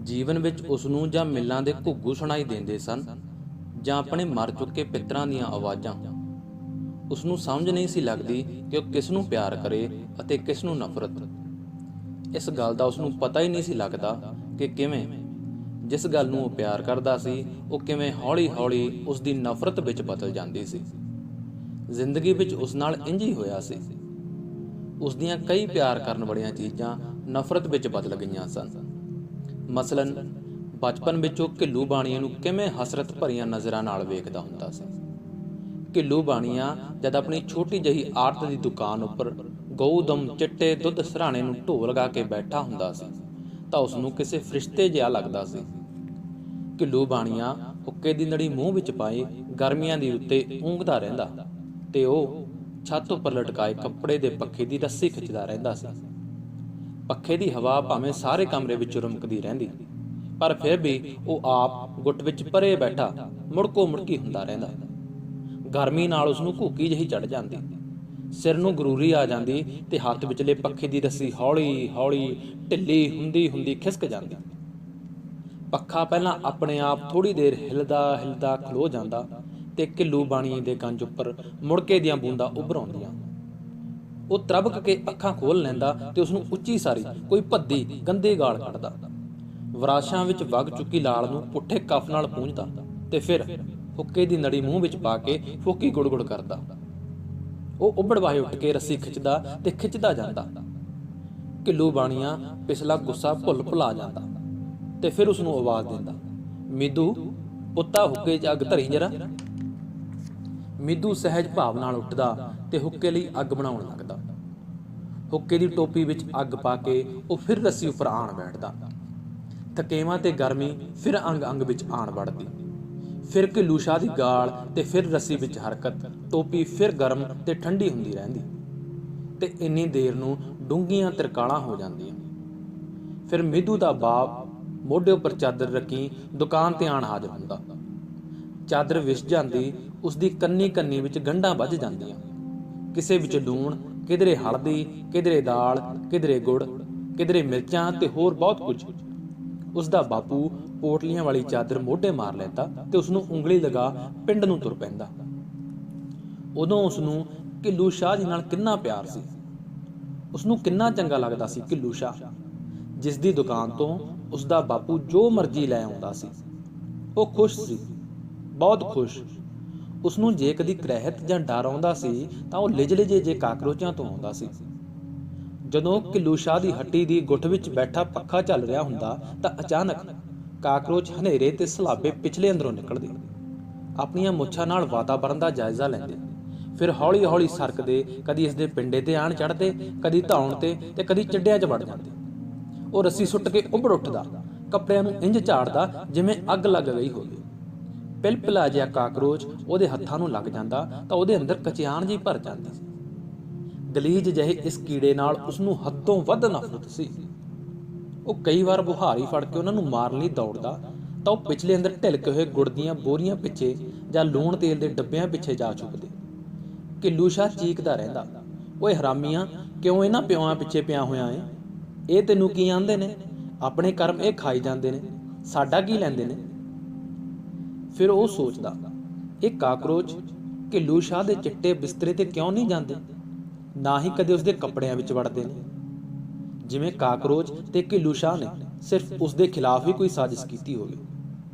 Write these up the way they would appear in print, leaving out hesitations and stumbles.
ਜੀਵਨ ਵਿੱਚ ਉਸਨੂੰ ਜਾਂ ਮਿੱਲਾਂ ਦੇ ਘੁੱਗੂ ਸੁਣਾਈ ਦਿੰਦੇ ਸਨ ਜਾਂ ਆਪਣੇ ਮਰ ਚੁੱਕੇ ਪਿੱਤਰਾਂ ਦੀਆਂ ਆਵਾਜ਼ਾਂ। ਉਸਨੂੰ ਸਮਝ ਨਹੀਂ ਸੀ ਲੱਗਦੀ ਕਿ ਉਹ ਕਿਸ ਨੂੰ ਪਿਆਰ ਕਰੇ ਅਤੇ ਕਿਸ ਨੂੰ ਨਫ਼ਰਤ। ਇਸ ਗੱਲ ਦਾ ਉਸਨੂੰ ਪਤਾ ਹੀ ਨਹੀਂ ਸੀ ਲੱਗਦਾ ਕਿ ਕਿਵੇਂ ਜਿਸ ਗੱਲ ਨੂੰ ਉਹ ਪਿਆਰ ਕਰਦਾ ਸੀ ਉਹ ਕਿਵੇਂ ਹੌਲੀ-ਹੌਲੀ ਉਸ ਦੀ ਨਫ਼ਰਤ ਵਿੱਚ ਬਦਲ ਜਾਂਦੀ ਸੀ। ਜ਼ਿੰਦਗੀ ਵਿੱਚ ਉਸ ਨਾਲ ਇੰਝ ਹੀ ਹੋਇਆ ਸੀ। ਉਸ ਦੀਆਂ ਕਈ ਪਿਆਰ ਕਰਨ ਵਾਲੀਆਂ ਚੀਜ਼ਾਂ ਨਫ਼ਰਤ ਵਿੱਚ ਬਦਲ ਗਈਆਂ ਸਨ। ਮਸਲਨ ਬਚਪਨ ਵਿੱਚ ਉਹ ਘਿੱਲੂ ਬਾਣੀਏ ਨੂੰ ਕਿਵੇਂ ਹਸਰਤ ਭਰੀਆਂ ਨਜ਼ਰਾਂ ਨਾਲ ਵੇਖਦਾ ਹੁੰਦਾ ਸੀ। ਘਿੱਲੂ ਬਾਣੀਆ ਜਦ ਆਪਣੀ ਛੋਟੀ ਜਿਹੀ ਆੜਤ ਦੀ ਦੁਕਾਨ ਉੱਪਰ ਗਊਦਮ ਚਿੱਟੇ ਦੁੱਧ ਸਰਾਣੇ ਨੂੰ ਢੋ ਲਗਾ ਕੇ ਬੈਠਾ ਹੁੰਦਾ ਸੀ ਤਾਂ ਉਸਨੂੰ ਕਿਸੇ ਫਰਿਸ਼ਤੇ ਜਿਹਾ ਲੱਗਦਾ ਸੀ। ਘਿੱਲੂ ਬਾਣੀਆ ਹੁੱਕੇ ਦੀ ਨੜੀ ਮੂੰਹ ਵਿੱਚ ਪਾਏ ਗਰਮੀਆਂ ਦੀ ਉੱਤੇ ਊਂਘਦਾ ਰਹਿੰਦਾ ਤੇ ਉਹ ਛੱਤ ਉੱਪਰ ਲਟਕਾਏ ਕੱਪੜੇ ਦੇ ਪੱਖੇ ਦੀ ਰੱਸੀ ਖਿੱਚਦਾ ਰਹਿੰਦਾ ਸੀ। ਪੱਖੇ ਦੀ ਹਵਾ ਭਾਵੇਂ ਸਾਰੇ ਕਮਰੇ ਵਿੱਚ ਰੁਮਕਦੀ ਰਹਿੰਦੀ ਪਰ ਫਿਰ ਵੀ ਉਹ ਆਪ ਗੁੱਟ ਵਿੱਚ ਪਰੇ ਬੈਠਾ ਮੁੜਕੋ ਮੁੜਕੀ ਹੁੰਦਾ ਰਹਿੰਦਾ। ਗਰਮੀ ਨਾਲ ਉਸਨੂੰ ਘੂਕੀ ਜਿਹੀ ਚੜ ਜਾਂਦੀ, ਸਿਰ ਨੂੰ ਗਰੂਰੀ ਆ ਜਾਂਦੀ ਤੇ ਹੱਥ ਵਿਚਲੇ ਪੱਖੇ ਦੀ ਰੱਸੀ ਹੌਲੀ ਹੌਲੀ ਢਿੱਲੀ ਹੁੰਦੀ ਹੁੰਦੀ ਖਿਸਕ ਜਾਂਦੀ। ਪੱਖਾ ਪਹਿਲਾਂ ਆਪਣੇ ਆਪ ਥੋੜ੍ਹੀ ਦੇਰ ਹਿਲਦਾ ਹਿਲਦਾ ਖਲੋ ਜਾਂਦਾ ਤੇ ਘਿੱਲੂ ਬਾਣੀਏ ਦੇ ਗੰਜ ਉੱਪਰ ਮੁੜਕੇ ਦੀਆਂ ਬੂੰਦਾਂ ਉੱਭਰ ਆਉਂਦੀਆਂ। ਉਹ ਤਰਬਕ ਕੇ ਅੱਖਾਂ ਖੋਲ੍ਹ ਲੈਂਦਾ ਤੇ ਉਸਨੂੰ ਉੱਚੀ ਸਾਰੀ ਕੋਈ ਭੱਦੀ ਗੰਦੀ ਗਾਲ ਕੱਢਦਾ। ਵਰਾਸ਼ਾਂ ਵਿੱਚ ਵਗ ਚੁੱਕੀ ਲਾਲ ਨੂੰ ਪੁੱਠੇ ਕਫ ਨਾਲ ਪੂੰਝਦਾ ਤੇ ਫਿਰ ਹੁੱਕੇ ਦੀ ਨੜੀ ਮੂੰਹ ਵਿੱਚ ਪਾ ਕੇ ਫੋਕੀ ਗੁੜ-ਗੁੜ ਕਰਦਾ। ਉਹ ਉੱਭੜ ਵਾਹੇ ਉੱਠ ਕੇ ਰੱਸੀ ਖਿੱਚਦਾ ਤੇ ਖਿੱਚਦਾ ਜਾਂਦਾ। ਘਿੱਲੂ ਬਾਣੀਆ ਪਿਛਲਾ ਗੁੱਸਾ ਭੁੱਲ ਜਾਂਦਾ ਤੇ ਫਿਰ ਉਸਨੂੰ ਆਵਾਜ਼ ਦਿੰਦਾ, ਮੀਦੂ ਪੁੱਤਾ ਹੁੱਕੇ 'ਚ ਅੱਗ ਧਰੀ ਜਰਾ। ਮੀਦੂ ਸਹਿਜ ਭਾਵ ਨਾਲ ਉੱਠਦਾ ਤੇ ਹੁੱਕੇ ਲਈ ਅੱਗ ਬਣਾਉਣ ਲੱਗਦਾ। ਹੁੱਕੇ ਦੀ ਟੋਪੀ ਵਿੱਚ ਅੱਗ ਪਾ ਕੇ ਉਹ ਫਿਰ ਰੱਸੀ ਉੱਪਰ ਆਣ ਬੈਠਦਾ। ਥਕੇਵਾਂ ਤੇ ਗਰਮੀ ਫਿਰ ਅੰਗ-ਅੰਗ ਵਿੱਚ ਆਣ ਵੜਦੀ। ਫਿਰ ਘਿੱਲੂ ਸ਼ਾਹ ਦੀ ਗਾਲ ਤੇ ਫਿਰ ਰੱਸੀ ਵਿੱਚ ਹਰਕਤ, ਟੋਪੀ ਫਿਰ ਗਰਮ ਤੇ ਠੰਡੀ ਹੁੰਦੀ ਰਹਿੰਦੀ ਤੇ ਇੰਨੀ ਦੇਰ ਨੂੰ ਡੂੰਘੀਆਂ ਤਿਰਕਾਲਾਂ ਹੋ ਜਾਂਦੀਆਂ। ਫਿਰ ਮੀਦੂ ਦਾ ਬਾਪ ਮੋਢੇ ਉੱਪਰ ਚਾਦਰ ਰੱਖੀ ਦੁਕਾਨ ਤੇ ਆਣ ਹਾਜ਼ਰ ਹੁੰਦਾ। ਚਾਦਰ ਵਿਛ ਜਾਂਦੀ, ਉਸਦੀ ਕੰਨੀ ਵਿੱਚ ਗੰਢਾਂ ਵੱਜ ਜਾਂਦੀਆਂ। ਕਿਸੇ ਵਿੱਚ ਲੂਣ, ਕਿਧਰੇ ਹਲਦੀ, ਕਿਧਰੇ ਦਾਲ, ਕਿਧਰੇ ਗੁੜ, ਕਿਧਰੇ ਮਿਰਚਾਂ ਤੇ ਹੋਰ ਬਹੁਤ ਕੁਝ। ਉਸਦਾ ਬਾਪੂ ਪੋਟਲੀਆਂ ਵਾਲੀ ਚਾਦਰ ਮੋਢੇ ਮਾਰ ਲੈਂਦਾ ਤੇ ਉਸਨੂੰ ਉਂਗਲੀ ਲਗਾ ਪਿੰਡ ਨੂੰ ਤੁਰ ਪੈਂਦਾ। ਉਦੋਂ ਉਸਨੂੰ ਘਿੱਲੂ ਸ਼ਾਹ ਜੀ ਨਾਲ ਕਿੰਨਾ ਪਿਆਰ ਸੀ। ਉਸਨੂੰ ਕਿੰਨਾ ਚੰਗਾ ਲੱਗਦਾ ਸੀ ਘਿੱਲੂ ਸ਼ਾਹ, ਜਿਸ ਦੀ ਦੁਕਾਨ ਤੋਂ ਉਸਦਾ ਬਾਪੂ ਜੋ ਮਰਜ਼ੀ ਲੈ ਆਉਂਦਾ ਸੀ। ਉਹ ਖੁਸ਼ ਸੀ, ਬਹੁਤ ਖੁਸ਼। ਉਸਨੂੰ ਜੇ ਕਦੀ ਕਰਹਿਤ ਜਾਂ ਡਰ ਆਉਂਦਾ ਸੀ ਤਾਂ ਉਹ ਲਿਜੇ ਜੇ ਕਾਕਰੋਚਾਂ ਤੋਂ ਆਉਂਦਾ ਸੀ। ਜਦੋਂ ਘਿੱਲੂ ਸ਼ਾਹ ਦੀ ਹੱਟੀ ਦੀ ਗੁੱਠ ਵਿੱਚ ਬੈਠਾ ਪੱਖਾ ਚੱਲ ਰਿਹਾ ਹੁੰਦਾ ਤਾਂ ਅਚਾਨਕ ਕਾਕਰੋਚ ਹਨੇਰੇ ਤੇ ਸਲਾਬੇ ਪਿਛਲੇ ਅੰਦਰੋਂ ਨਿਕਲਦੇ, ਆਪਣੀਆਂ ਮੁੱਛਾਂ ਨਾਲ ਵਾਤਾਵਰਨ ਦਾ ਜਾਇਜ਼ਾ ਲੈਂਦੇ, ਫਿਰ ਹੌਲੀ ਹੌਲੀ ਸਰਕਦੇ, ਕਦੀ ਇਸ ਦੇ ਪਿੰਡੇ ਤੇ ਆਣ ਚੜ੍ਹਦੇ, ਕਦੀ ਧੌਣ ਤੇ ਕਦੀ ਚੱਡਿਆਂ 'ਚ ਵੜ ਜਾਂਦੇ। ਉਹ ਰੱਸੀ ਸੁੱਟ ਕੇ ਉੱਭੜ ਉੱਠਦਾ, ਕੱਪੜਿਆਂ ਨੂੰ ਇੰਝ ਝਾੜਦਾ ਜਿਵੇਂ ਅੱਗ ਲੱਗ ਗਈ ਹੋਵੇ। ਪਿਲਪਿਲਾ ਜਿਹਾ ਕਾਕਰੋਚ ਉਹਦੇ ਹੱਥਾਂ ਨੂੰ ਲੱਗ ਜਾਂਦਾ ਤਾਂ ਉਹਦੇ ਅੰਦਰ ਕਚਿਆਣ ਜਿਹੀ ਭਰ ਜਾਂਦੀ ਸੀ। ਗਲੀਜ ਜਿਹੇ ਇਸ ਕੀੜੇ ਨਾਲ ਉਸਨੂੰ ਹੱਦੋਂ ਵੱਧ ਨਫ਼ਰਤ ਸੀ। ਉਹ ਕਈ ਵਾਰ ਬੁਹਾਰੀ ਫੜ ਕੇ ਉਹਨਾਂ ਨੂੰ ਮਾਰਨ ਲਈ ਦੌੜਦਾ ਤਾਂ ਉਹ ਪਿਛਲੇ ਅੰਦਰ ਢਿਲਕੇ ਹੋਏ ਗੁੜ ਦੀਆਂ ਬੋਰੀਆਂ ਪਿੱਛੇ ਜਾਂ ਲੂਣ ਤੇਲ ਦੇ ਡੱਬਿਆਂ ਪਿੱਛੇ ਜਾ ਛੁਪਦੇ। ਘਿੱਲੂ ਸ਼ਾਹ ਚੀਕਦਾ ਰਹਿੰਦਾ, ਓਏ ਹਰਾਮੀਆਂ, ਕਿਉਂ ਇਹਨਾਂ ਪਿਓਆਂ ਪਿੱਛੇ ਪਿਆ ਹੋਇਆ ਏ? ਇਹ ਤੈਨੂੰ ਕੀ ਆਂਦੇ ਨੇ? ਆਪਣੇ ਕਰਮ ਇਹ ਖਾਈ ਜਾਂਦੇ ਨੇ, ਸਾਡਾ ਕੀ ਲੈਂਦੇ ਨੇ? ਫਿਰ ਉਹ ਸੋਚਦਾ, ਇਹ ਕਾਕਰੋਚ ਘਿੱਲੂ ਸ਼ਾਹ ਦੇ ਚਿੱਟੇ ਬਿਸਤਰੇ ਤੇ ਕਿਉਂ ਨਹੀਂ ਜਾਂਦੇ, ਨਾ ਹੀ ਕਦੇ ਉਸਦੇ ਕੱਪੜਿਆਂ ਵਿੱਚ ਵੜਦੇ ਨੇ। ਜਿਵੇਂ ਕਾਕਰੋਚ ਤੇ ਘਿੱਲੂ ਸ਼ਾਹ ਨੇ ਸਿਰਫ ਉਸਦੇ ਖਿਲਾਫ ਹੀ ਕੋਈ ਸਾਜ਼ਿਸ਼ ਕੀਤੀ ਹੋਵੇ।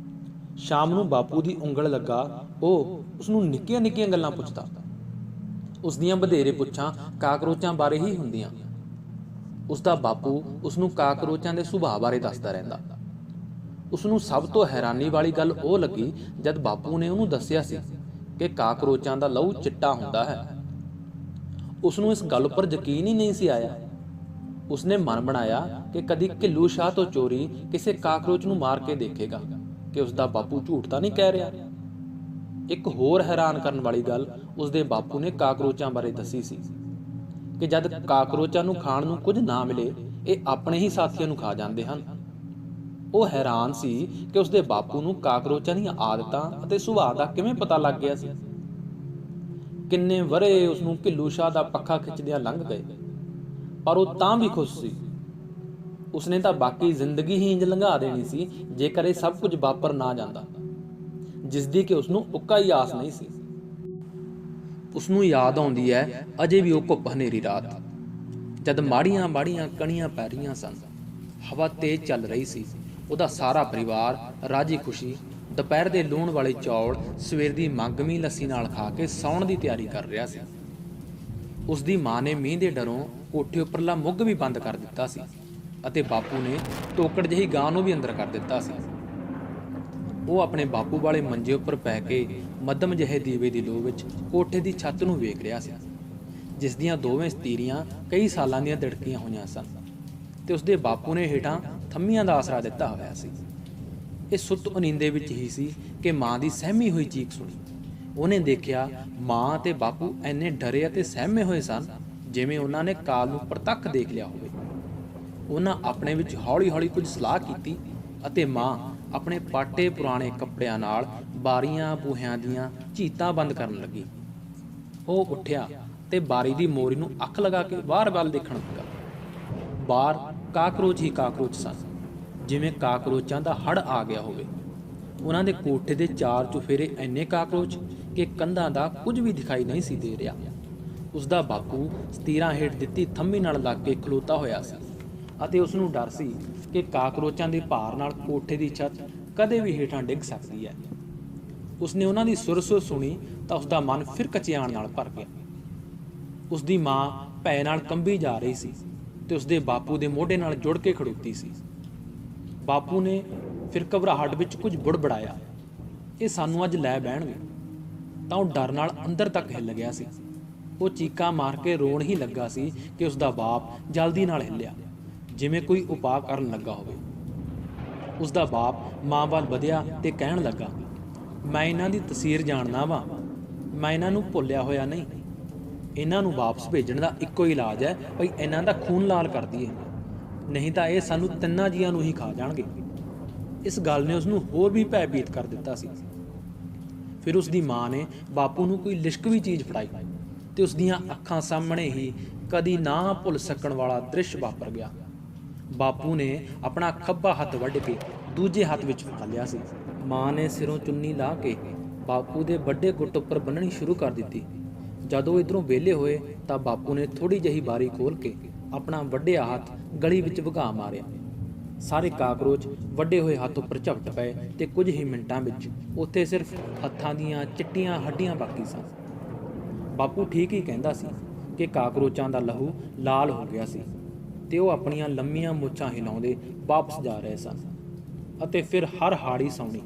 ਸ਼ਾਮ ਨੂੰ ਬਾਪੂ ਦੀ ਉਂਗਲ ਲੱਗਾ ਉਹ ਉਸਨੂੰ ਨਿੱਕੀਆਂ ਨਿੱਕੀਆਂ ਗੱਲਾਂ ਪੁੱਛਦਾ। ਉਸਦੀਆਂ ਵਧੇਰੇ ਪੁੱਛਾਂ ਕਾਕਰੋਚਾਂ ਬਾਰੇ ਹੀ ਹੁੰਦੀਆਂ। ਉਸਦਾ ਬਾਪੂ ਉਸਨੂੰ ਕਾਕਰੋਚਾਂ ਦੇ ਸੁਭਾਅ ਬਾਰੇ ਦੱਸਦਾ ਰਹਿੰਦਾ। ਉਸਨੂੰ ਸਭ ਤੋਂ ਹੈਰਾਨੀ ਵਾਲੀ ਗੱਲ ਉਹ ਲੱਗੀ ਜਦ ਬਾਪੂ ਨੇ ਉਹਨੂੰ ਦੱਸਿਆ ਸੀ ਕਿ ਕਾਕਰੋਚਾਂ ਦਾ ਲਹੂ ਚਿੱਟਾ ਹੁੰਦਾ ਹੈ। ਉਸਨੂੰ ਇਸ ਗੱਲ ਉੱਪਰ ਯਕੀਨ ਹੀ ਨਹੀਂ ਸੀ ਆਇਆ। ਉਸਨੇ ਮਨ ਬਣਾਇਆ ਕਿ ਕਦੀ ਘਿੱਲੂ ਸ਼ਾਹ ਤੋਂ ਚੋਰੀ ਕਿਸੇ ਕਾਕਰੋਚ ਨੂੰ ਮਾਰ ਕੇ ਦੇਖੇਗਾ ਕਿ ਉਸਦਾ ਬਾਪੂ ਝੂਠ ਤਾਂ ਨਹੀਂ ਕਹਿ ਰਿਹਾ। ਇੱਕ ਹੋਰ ਹੈਰਾਨ ਕਰਨ ਵਾਲੀ ਗੱਲ ਉਸਦੇ ਬਾਪੂ ਨੇ ਕਾਕਰੋਚਾਂ ਬਾਰੇ ਦੱਸੀ ਸੀ ਕਿ ਜਦ ਕਾਕਰੋਚਾਂ ਨੂੰ ਖਾਣ ਨੂੰ ਕੁਝ ਨਾ ਮਿਲੇ, ਇਹ ਆਪਣੇ ਹੀ ਸਾਥੀਆਂ ਨੂੰ ਖਾ ਜਾਂਦੇ ਹਨ। ਉਹ ਹੈਰਾਨ ਸੀ ਕਿ ਉਸਦੇ ਬਾਪੂ ਨੂੰ ਕਾਕਰੋਚਾਂ ਦੀਆਂ ਆਦਤਾਂ ਅਤੇ ਸੁਭਾਅ ਦਾ ਕਿਵੇਂ ਪਤਾ ਲੱਗ ਗਿਆ ਸੀ। ਕਿੰਨੇ ਵਰ੍ਹੇ ਉਸਨੂੰ ਘਿੱਲੂ ਸ਼ਾਹ ਦਾ ਪੱਖਾ ਖਿੱਚਦਿਆਂ ਲੰਘ ਗਏ, ਪਰ ਉਹ ਤਾਂ ਵੀ ਖੁਸ਼ ਸੀ। ਉਸਨੇ ਤਾਂ ਬਾਕੀ ਜ਼ਿੰਦਗੀ ਹੀ ਇੰਜ ਲੰਘਾ ਦੇਣੀ ਸੀ ਜੇਕਰ ਇਹ ਸਭ ਕੁਝ ਵਾਪਰ ਨਾ ਜਾਂਦਾ, ਜਿਸ ਦੀ ਕਿ ਉਸਨੂੰ ਉੱਕਾ ਹੀ ਆਸ ਨਹੀਂ ਸੀ। ਉਸਨੂੰ ਯਾਦ ਆਉਂਦੀ ਹੈ ਅਜੇ ਵੀ ਉਹ ਘੁੱਪ ਹਨੇਰੀ ਰਾਤ, ਜਦ ਮਾੜੀਆਂ ਮਾੜੀਆਂ ਕਣੀਆਂ ਪੈ ਰਹੀਆਂ ਸਨ, ਹਵਾ ਤੇਜ਼ ਚੱਲ ਰਹੀ ਸੀ। ਉਹਦਾ ਸਾਰਾ ਪਰਿਵਾਰ ਰਾਜੀ ਖੁਸ਼ੀ ਦੁਪਹਿਰ ਦੇ ਲੂਣ ਵਾਲੇ ਚੌਲ ਸਵੇਰ ਦੀ ਮੰਗਵੀਂ ਲੱਸੀ ਨਾਲ ਖਾ ਕੇ ਸੌਣ ਦੀ ਤਿਆਰੀ ਕਰ ਰਿਹਾ ਸੀ। ਉਸ ਦੀ ਮਾਂ ਨੇ ਮੀਂਹ ਦੇ ਡਰੋਂ ਕੋਠੇ ਉੱਪਰਲਾ ਮੁੱਗ ਵੀ ਬੰਦ ਕਰ ਦਿੱਤਾ ਸੀ ਅਤੇ ਬਾਪੂ ਨੇ ਤੋਕੜ ਜਿਹੀ ਗਾਂ ਨੂੰ ਵੀ ਅੰਦਰ ਕਰ ਦਿੱਤਾ ਸੀ। ਉਹ ਆਪਣੇ ਬਾਪੂ ਵਾਲੇ ਮੰਜੇ ਉੱਪਰ ਪੈ ਕੇ ਮੱਧਮ ਜਿਹੇ ਦੀਵੇ ਦੀ ਲੋ ਵਿੱਚ ਕੋਠੇ ਦੀ ਛੱਤ ਨੂੰ ਵੇਖ ਰਿਹਾ ਸੀ, ਜਿਸ ਦੀਆਂ ਦੋਵੇਂ ਸਤੀਰੀਆਂ ਕਈ ਸਾਲਾਂ ਦੀਆਂ ਦਿੜਕੀਆਂ ਹੋਈਆਂ ਸਨ ਤੇ ਉਸਦੇ ਬਾਪੂ ਨੇ ਹੇਠਾਂ ਥੰਮੀਆਂ ਦਾ ਆਸਰਾ ਦਿੱਤਾ ਹੋਇਆ ਸੀ। ਇਹ ਸੁੱਤ ਅਨੀਂਦੇ ਵਿੱਚ ਹੀ ਸੀ ਕਿ ਮਾਂ ਦੀ ਸਹਿਮੀ ਹੋਈ ਚੀਕ ਸੁਣੀ। ਉਹਨੇ ਦੇਖਿਆ ਮਾਂ ਅਤੇ ਬਾਪੂ ਇੰਨੇ ਡਰੇ ਅਤੇ ਸਹਿਮੇ ਹੋਏ ਸਨ ਜਿਵੇਂ ਉਹਨਾਂ ਨੇ ਕਾਲ ਨੂੰ ਪ੍ਰਤੱਖ ਦੇਖ ਲਿਆ ਹੋਵੇ। ਉਹਨਾਂ ਆਪਣੇ ਵਿੱਚ ਹੌਲੀ-ਹੌਲੀ ਕੁਝ ਸਲਾਹ ਕੀਤੀ ਅਤੇ ਮਾਂ ਆਪਣੇ ਪਾਟੇ ਪੁਰਾਣੇ ਕੱਪੜਿਆਂ ਨਾਲ ਬਾਰੀਆਂ ਬੂਹਿਆਂ ਦੀਆਂ ਝੀਤਾਂ ਬੰਦ ਕਰਨ ਲੱਗੀ। ਉਹ ਉੱਠਿਆ ਤੇ ਬਾਰੀ ਦੀ ਮੋਰੀ ਨੂੰ ਅੱਖ ਲਗਾ ਕੇ ਬਾਹਰ ਵੱਲ ਦੇਖਣ ਲੱਗਾ। ਬਾਹਰ ਕਾਕਰੋਚ ਹੀ ਕਾਕਰੋਚ ਸਨ, ਜਿਵੇਂ ਕਾਕਰੋਚਾਂ ਦਾ ਹੜ੍ਹ ਆ ਗਿਆ ਹੋਵੇ। ਉਹਨਾਂ ਦੇ ਕੋਠੇ ਦੇ ਚਾਰ ਚੁਫੇਰੇ ਇੰਨੇ ਕਾਕਰੋਚ ਕਿ ਕੰਧਾਂ ਦਾ ਕੁਝ ਵੀ ਦਿਖਾਈ ਨਹੀਂ ਸੀ ਦੇ ਰਿਹਾ। ਉਸਦਾ ਬਾਪੂ ਸਤੀਰਾਂ ਹੇਠ ਦਿੱਤੀ ਥੰਮੀ ਨਾਲ ਲੱਗ ਕੇ ਖਲੋਤਾ ਹੋਇਆ ਸੀ ਅਤੇ ਉਸ ਨੂੰ ਡਰ ਸੀ ਕਿ ਕਾਕਰੋਚਾਂ ਦੇ ਭਾਰ ਨਾਲ ਕੋਠੇ ਦੀ ਛੱਤ ਕਦੇ ਵੀ ਹੇਠਾਂ ਡਿੱਗ ਸਕਦੀ ਹੈ। ਉਸਨੇ ਉਹਨਾਂ ਦੀ ਸੁਰ-ਸੁਰ ਸੁਣੀ ਤਾਂ ਉਸਦਾ ਮਨ ਫਿਰ ਕਚਿਆਣ ਨਾਲ ਭਰ ਗਿਆ। ਉਸਦੀ ਮਾਂ ਭੈ ਨਾਲ ਕੰਬੀ ਜਾ ਰਹੀ ਸੀ ਤੇ ਉਸਦੇ ਬਾਪੂ ਦੇ ਮੋਢੇ ਨਾਲ ਜੁੜ ਕੇ ਖੜੋਤੀ ਸੀ। ਬਾਪੂ ਨੇ ਫਿਰ ਘਬਰਾਹਟ ਵਿੱਚ ਕੁਝ ਬੁੜਬੜਾਇਆ, ਇਹ ਸਾਨੂੰ ਅੱਜ ਲੈ ਬਹਿਣਗੇ। ਤਾਂ ਉਹ ਡਰ ਨਾਲ ਅੰਦਰ ਤੱਕ ਹਿੱਲ ਗਿਆ ਸੀ। ਉਹ ਚੀਕਾਂ ਮਾਰ ਕੇ ਰੋਣ ਹੀ ਲੱਗਾ ਸੀ ਕਿ ਉਸਦਾ ਬਾਪ ਜਲਦੀ ਨਾਲ ਹਿੱਲਿਆ, ਜਿਵੇਂ ਕੋਈ ਉਪਾਅ ਕਰਨ ਲੱਗਾ ਹੋਵੇ। ਉਸਦਾ ਬਾਪ ਮਾਂ ਵੱਲ ਵਧਿਆ ਤੇ ਕਹਿਣ ਲੱਗਾ, ਮੈਂ ਇਹਨਾਂ ਦੀ ਤਸੀਰ ਜਾਣਦਾ ਵਾਂ, ਮੈਂ ਇਹਨਾਂ ਨੂੰ ਭੁੱਲਿਆ ਹੋਇਆ ਨਹੀਂ। ਇਹਨਾਂ ਨੂੰ ਵਾਪਸ ਭੇਜਣ ਦਾ ਇੱਕੋ ਹੀ ਇਲਾਜ ਹੈ ਭਈ ਇਹਨਾਂ ਦਾ ਖੂਨ ਲਾਲ ਕਰ ਦਈਏ, ਨਹੀਂ ਤਾਂ ਇਹ ਸਾਨੂੰ ਤਿੰਨਾਂ ਜੀਆਂ ਨੂੰ ਹੀ ਖਾ ਜਾਣਗੇ। ਇਸ ਗੱਲ ਨੇ ਉਸਨੂੰ ਹੋਰ ਵੀ ਭੈਭੀਤ ਕਰ ਦਿੱਤਾ ਸੀ। ਫਿਰ ਉਸਦੀ ਮਾਂ ਨੇ ਬਾਪੂ ਨੂੰ ਕੋਈ ਲਿਸ਼ਕਵੀਂ ਚੀਜ਼ ਫੜਾਈ ਤੇ ਉਸਦੀਆਂ ਅੱਖਾਂ ਸਾਹਮਣੇ ਹੀ ਕਦੀ ਨਾ ਭੁੱਲ ਸਕਣ ਵਾਲਾ ਦ੍ਰਿਸ਼ ਵਾਪਰ ਗਿਆ। ਬਾਪੂ ਨੇ ਆਪਣਾ ਖੱਬਾ ਹੱਥ ਵੱਢ ਕੇ ਦੂਜੇ ਹੱਥ ਵਿੱਚ ਫੜ ਲਿਆ ਸੀ। ਮਾਂ ਨੇ ਸਿਰੋਂ ਚੁੰਨੀ ਲਾ ਕੇ ਬਾਪੂ ਦੇ ਵੱਡੇ ਗੁੱਟ ਉੱਪਰ ਬੰਨਣੀ ਸ਼ੁਰੂ ਕਰ ਦਿੱਤੀ। ਜਦੋਂ ਇੱਧਰੋਂ ਵਿਹਲੇ ਹੋਏ ਤਾਂ ਬਾਪੂ ਨੇ ਥੋੜੀ ਜਿਹੀ ਬਾਰੀ ਖੋਲ ਕੇ ਆਪਣਾ ਵੱਡਿਆ ਹੱਥ ਗਲੀ ਵਿੱਚ ਵਗਾ ਮਾਰਿਆ। ਸਾਰੇ ਕਾਕਰੋਚ ਵੱਡੇ ਹੋਏ ਹੱਥ ਉੱਪਰ ਝਪਟ ਪਏ ਤੇ ਕੁਝ ਹੀ ਮਿੰਟਾਂ ਵਿੱਚ ਉੱਥੇ ਸਿਰਫ ਹੱਥਾਂ ਦੀਆਂ ਚਿੱਟੀਆਂ ਹੱਡੀਆਂ ਬਾਕੀ ਸਨ। ਬਾਪੂ ਠੀਕ ਹੀ ਕਹਿੰਦਾ ਸੀ ਕਿ ਕਾਕਰੋਚਾਂ ਦਾ ਲਹੂ ਲਾਲ ਹੋ ਗਿਆ ਸੀ ਤੇ ਉਹ ਆਪਣੀਆਂ ਲੰਮੀਆਂ ਮੁੱਛਾਂ ਹਿਲਾਉਂਦੇ ਵਾਪਸ ਜਾ ਰਹੇ ਸਨ। ਅਤੇ ਫਿਰ ਹਰ ਹਾੜੀ ਸੌਣੀ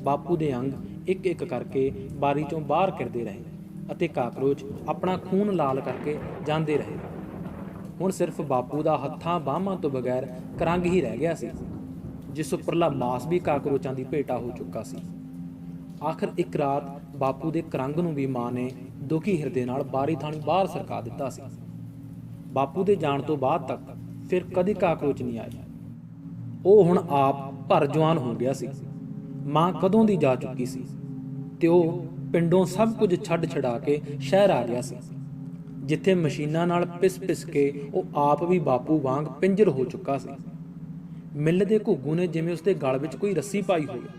ਬਾਪੂ ਦੇ ਅੰਗ ਇੱਕ ਇੱਕ ਕਰਕੇ ਬਾਰੀ ਚੋਂ ਬਾਹਰ ਕਿਰਦੇ ਰਹੇ ਅਤੇ ਕਾਕਰੋਚ ਆਪਣਾ ਖੂਨ ਲਾਲ ਕਰਕੇ ਜਾਂਦੇ ਰਹੇ। ਹੁਣ ਸਿਰਫ ਬਾਪੂ ਦਾ ਹੱਥਾਂ ਬਾਹਾਂ ਤੋਂ ਬਗੈਰ ਕਰੰਗ ਹੀ ਰਹਿ ਗਿਆ ਸੀ, ਜਿਸ ਉੱਪਰਲਾ ਮਾਸ ਵੀ ਕਾਕਰੋਚਾਂ ਦੀ ਭੇਟਾ ਹੋ ਚੁੱਕਾ ਸੀ। ਆਖਰ ਇੱਕ ਰਾਤ ਬਾਪੂ ਦੇ ਕਰੰਗ ਨੂੰ ਵੀ ਮਾਂ ਨੇ ਦੁਖੀ ਹਿਰਦੇ ਨਾਲ ਬਾਰੀ ਥਾਣੀ ਬਾਹਰ ਸਰਕਾ ਦਿੱਤਾ ਸੀ। ਬਾਪੂ ਦੇ ਜਾਣ ਤੋਂ ਬਾਅਦ ਤੱਕ ਫਿਰ ਕਦੇ ਕਾਕਰੋਚ ਨਹੀਂ ਆਏ। ਉਹ ਹੁਣ ਆਪ ਭਰ ਜਵਾਨ ਹੋ ਗਿਆ ਸੀ। ਮਾਂ ਕਦੋਂ ਦੀ ਜਾ ਚੁੱਕੀ ਸੀ ਤੇ ਉਹ ਪਿੰਡੋਂ ਸਭ ਕੁਝ ਛੱਡ ਛਡਾ ਕੇ ਸ਼ਹਿਰ ਆ ਗਿਆ ਸੀ, ਜਿੱਥੇ ਮਸ਼ੀਨਾਂ ਨਾਲ ਪਿਸ-ਪਿਸ ਕੇ ਉਹ ਆਪ ਵੀ ਬਾਪੂ ਵਾਂਗ ਪਿੰਜਰ ਹੋ ਚੁੱਕਾ ਸੀ। ਮਿੱਲ ਦੇ ਘੁੱਗੂ ਨੇ ਜਿਵੇਂ ਉਸਦੇ ਗਲ ਵਿੱਚ ਕੋਈ ਰੱਸੀ ਪਾਈ ਹੋਵੇ।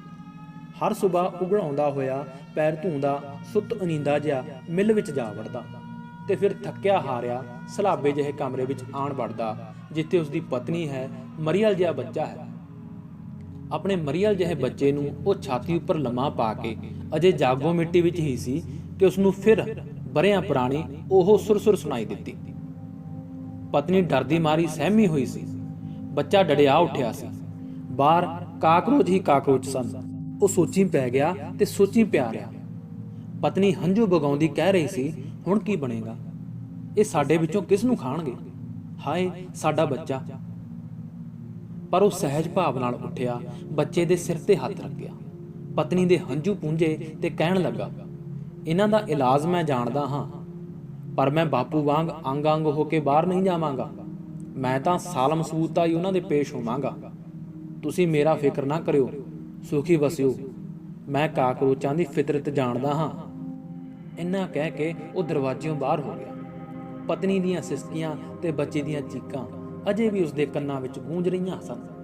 ਹਰ ਸੁਬਾਹ ਉਗੜਾਉਂਦਾ ਹੋਇਆ ਪੈਰ ਧੂੰਦਾ ਸੁੱਤ ਅਨੀਂਦਾ ਜਿਹਾ ਮਿੱਲ ਵਿੱਚ ਜਾ ਵੜਦਾ ਤੇ ਫਿਰ ਥੱਕਿਆ ਹਾਰਿਆ ਸਲਾਬੇ ਜਿਹੇ ਕਮਰੇ ਵਿੱਚ ਆਣ ਵੜਦਾ, ਜਿੱਥੇ ਉਸਦੀ ਪਤਨੀ ਹੈ, ਮਰੀਅਲ ਜਿਹਾ ਬੱਚਾ ਹੈ। ਆਪਣੇ ਮਰੀਅਲ ਜਿਹੇ ਬੱਚੇ ਨੂੰ ਉਹ ਛਾਤੀ ਉੱਪਰ ਲੰਮਾ ਪਾ ਕੇ ਅਜੇ ਜਾਗੋ ਮਿੱਟੀ ਵਿੱਚ ਹੀ ਸੀ ਕਿ ਉਸਨੂੰ ਫਿਰ ਬਰਿਆਂ ਪੁਰਾਣੀ ਉਹ ਸੁਰ-ਸੁਰ ਸੁਣਾਈ ਦਿੱਤੀ। ਪਤਨੀ ਡਰਦੀ ਮਾਰੀ ਸਹਿਮੀ ਹੋਈ ਸੀ। ਬੱਚਾ ਡੜਿਆ ਉੱਠਿਆ ਸੀ। ਬਾਹਰ ਕਾਕਰੋਚ ਹੀ ਕਾਕਰੋਚ ਸਨ। ਉਹ ਸੋਚੀ ਪੈ ਗਿਆ ਤੇ ਸੋਚੀ ਪਿਆ ਰਿਹਾ। ਪਤਨੀ ਹੰਝੂ ਵਗਾਉਂਦੀ ਕਹਿ ਰਹੀ ਸੀ, ਹੁਣ ਕੀ ਬਣੇਗਾ? ਇਹ ਸਾਡੇ ਵਿੱਚੋਂ ਕਿਸ ਨੂੰ ਖਾਣਗੇ? ਹਾਏ ਸਾਡਾ ਬੱਚਾ। ਪਰ ਉਹ ਸਹਿਜ ਭਾਵ ਨਾਲ ਉੱਠਿਆ, ਬੱਚੇ ਦੇ ਸਿਰ ਤੇ ਹੱਥ ਰੱਖਿਆ, ਪਤਨੀ ਦੇ ਹੰਝੂ ਪੂੰਝੇ ਤੇ ਕਹਿਣ ਲੱਗਾ, ਇਹਨਾਂ ਦਾ ਇਲਾਜ ਮੈਂ ਜਾਣਦਾ ਹਾਂ, ਪਰ ਮੈਂ ਬਾਪੂ ਵਾਂਗ ਅੰਗ-ਅੰਗ ਹੋ ਕੇ ਬਾਹਰ ਨਹੀਂ ਜਾਵਾਂਗਾ। ਮੈਂ ਤਾਂ ਸਾਲਮ ਸਬੂਤਾ ਹੀ ਉਹਨਾਂ ਦੇ ਪੇਸ਼ ਹੋਵਾਂਗਾ। ਤੁਸੀਂ ਮੇਰਾ ਫਿਕਰ ਨਾ ਕਰਿਓ, ਸੁਖੀ ਵਸਿਓ। ਮੈਂ ਕਾਕਰੋਚਾਂ ਦੀ ਫਿਤਰਤ ਜਾਣਦਾ ਹਾਂ। ਇੰਨਾ ਕਹਿ ਕੇ ਉਹ ਦਰਵਾਜ਼ਿਓਂ ਬਾਹਰ ਹੋ ਗਿਆ। ਪਤਨੀ ਦੀਆਂ ਸਿਸਕੀਆਂ ਤੇ ਬੱਚੇ ਦੀਆਂ ਚੀਕਾਂ ਅਜੇ ਵੀ ਉਸਦੇ ਕੰਨਾਂ ਵਿੱਚ ਗੂੰਜ ਰਹੀਆਂ ਸਨ।